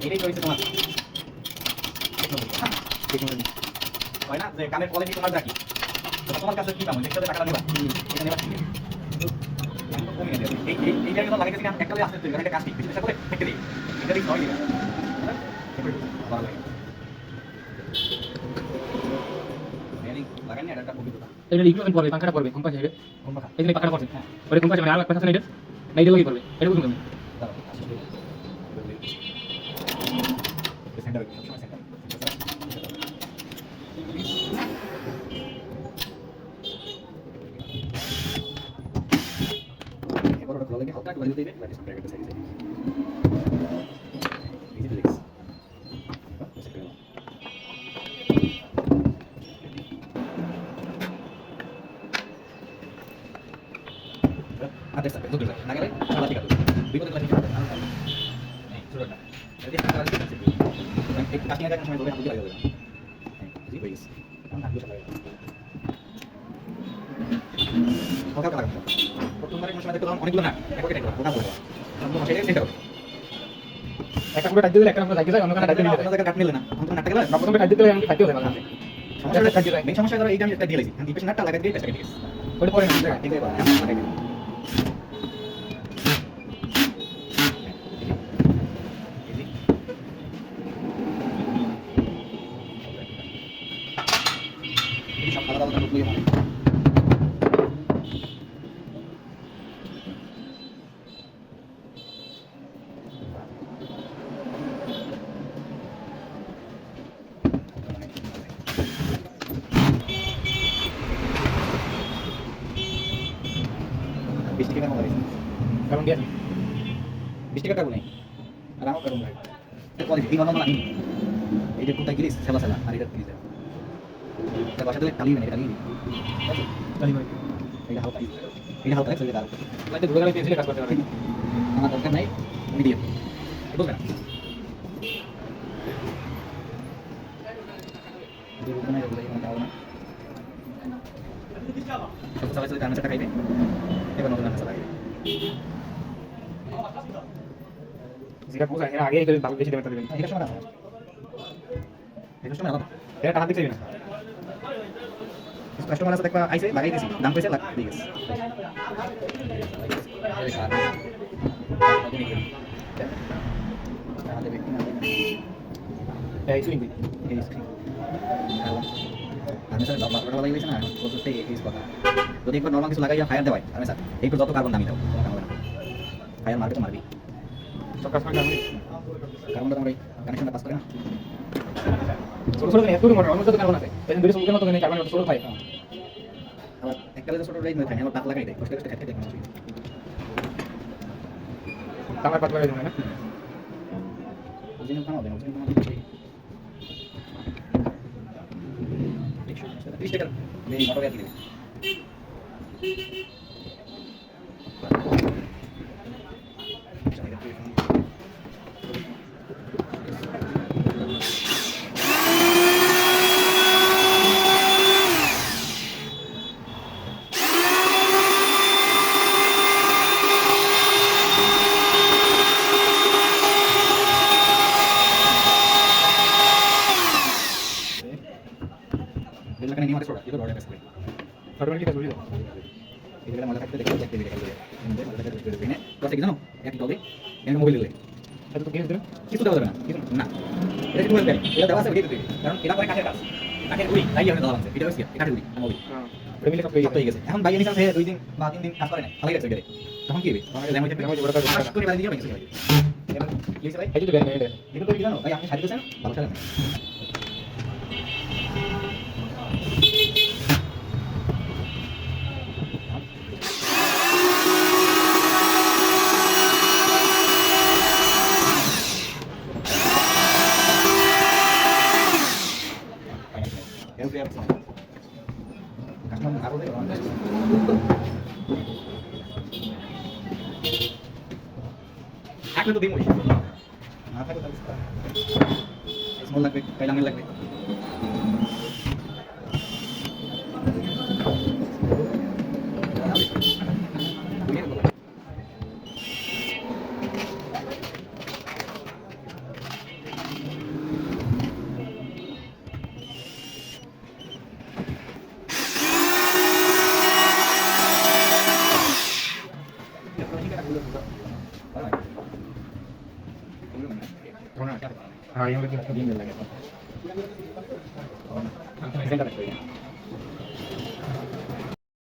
এটাই হয়েছে তোমার হয় না যে কানের কোয়ালিটি তোমার দেখি তোমার কাছে কি দাম দেখতে টাকা নেবা এটা নেবা ঠিক এই জায়গাটা লাগাইতেছি না একটা আসতে তুই এটা কাস্টিং বিশেষ করে একটা দিই এটা দিই নয় ভালো লাগে মানে লাগান না এটা কবি কথা এটা ইকুইপমেন্ট পড়বে পাখাটা পড়বে কম্পাস হিসেবে এখানে পাখাটা পড়ছে ওরে কম্পাস মানে আর একটা আছে না এটা না এটা লাগি পড়বে এটা বুঝুন সেন্টার এবারে ভালো লাগে হালকা করে দিতে হবে display bracket size easy relax আচ্ছা স্যার দুটো না গেলে সালা ঠিক আছে বিপদে লাগি না ছোট না যদি হালকা লাগে একটু কাশি লাগার সময় ধরে হাত দিয়ে লাগবে জি ভাইস আমি হাত দিয়ে লাগাই হালকা লাগাবো প্রথমবারে কোন সময় দেখলাম অনেকগুলো না একবারে টাইট করব ওটা বলবো আমরা সেটাই সেটা একটা করে টাইট দিলে একটা করে লাগিয়ে যায় অন্য কাটা টাইট দিলে অন্য জায়গা কাট নিলে না অন্তত নাটটা গেলে প্রথমে টাইট দিলে আমি ফাইতে হবে না সমস্যাটা কাট দিলে মেন সমস্যা ধরো এইটা আমি একটা দিয়ে লাইছি আমি পেছনে নাটটা লাগাই দিয়ে পেছনে গেছে ওটা পরে না ঠিক আছে আমি লাগাই দিই এই সব আলাদা আলাদা রূপই হয় বৃষ্টি কেমন লাগে কারণ দিয়ে বৃষ্টি কাটাবো নাই আর আমার কারণ নাই পরে এই নরমাল আমি এই যে কোথায় গিলিস সেলা সেলা আর এটা গিলিস এটা বাসা দিলে টালি মানে এটা টালি তাই ভাই এটা হালকা চলে দাও লাইতে ঘুরে গেলে পেন্সিলে কাজ করতে পারবে আমার দরকার নাই মিডিয়াম বুঝবে না সবাই চলে তার টাকা খাইবে এবার নতুন রান্না চালাবে যেটা বুঝা এর আগে এগুলো ভালো বেশি দেবেন দিবেন এটা সময় না এটা সময় না এটা টাকা দিতে দিবেন কাস্টমার আছে দেখবা আইছে লাগাই দিছি দাম কইছে লাগ দিয়ে গেছে এই সুইং দিই আমি স্যার বাবা লাগাই দিয়েছে না প্রত্যেকটা এই কথা যদি একবার নরমাল কিছু লাগাইয়া ফায়ার দেওয়াই আমি স্যার এইগুলো যত কার্বন দামি দাও ফায়ার মারবে তো মারবি সব কাজ করে কার্বন তো আমার কানেকশনটা পাস করে না ছোট ছোট এত দূর মোটর অন্য তো কার্বন আছে এই দুটো সুবিধা মতো নেই কার্বন ছোট পাই আবার একটা ছোট রাইড নয় আমার পাত লাগাই দেয় কষ্ট কষ্ট খেতে দেখো আমার পাতলা হয়ে যায় না অরিজিনাল খানা দেন অরিজিনাল খানা দিচ্ছি 30 টাকা মেরি মোটর গাড়ি দিবে এখানে নিয়ে মাঠে ছোড়া এটা বড় একটা অটোমেটিক কাজ হয়ে যায় এখানে মজা থাকতে দেখতে দেখতে দেখতে দেখতে এনে প্লাস কি জানো এক টবে এনে মোবাইল দিলে এটা তো গেম দিন কিছু দেওয়া যাবে না কিছু না এটা কি মোবাইল এটা দেওয়া আছে ভিডিও দিবে কারণ এটা পরে কাঠের কাজ কাঠের উড়ি তাই আমরা দেওয়া আছে এটা হচ্ছে কাঠের উড়ি মোবাইল ওটা মিলে সব হয়ে গেছে এখন বাইরে নিছান 2 দিন বা 3 দিন কাজ করে না ভালো গেছে গেলে তখন কি হবে আমাদের ল্যাঙ্গুয়েজ ল্যাঙ্গুয়েজ বড় কাজ করে বাইরে দিয়ে গেছে এবার লিখছে ভাই এই তো ব্যাংক এটা এটা তো কি জানো ভাই আপনি শাড়ি দিয়েছেন ভালো শাড়ি থাকলে তো দিমই না থাকলে তাহলে স্মল লাগবে কাইলামের লাগবে হ্যাঁ, এই আমরা কি দিন লাগে। সেন্টার রাখতে হবে।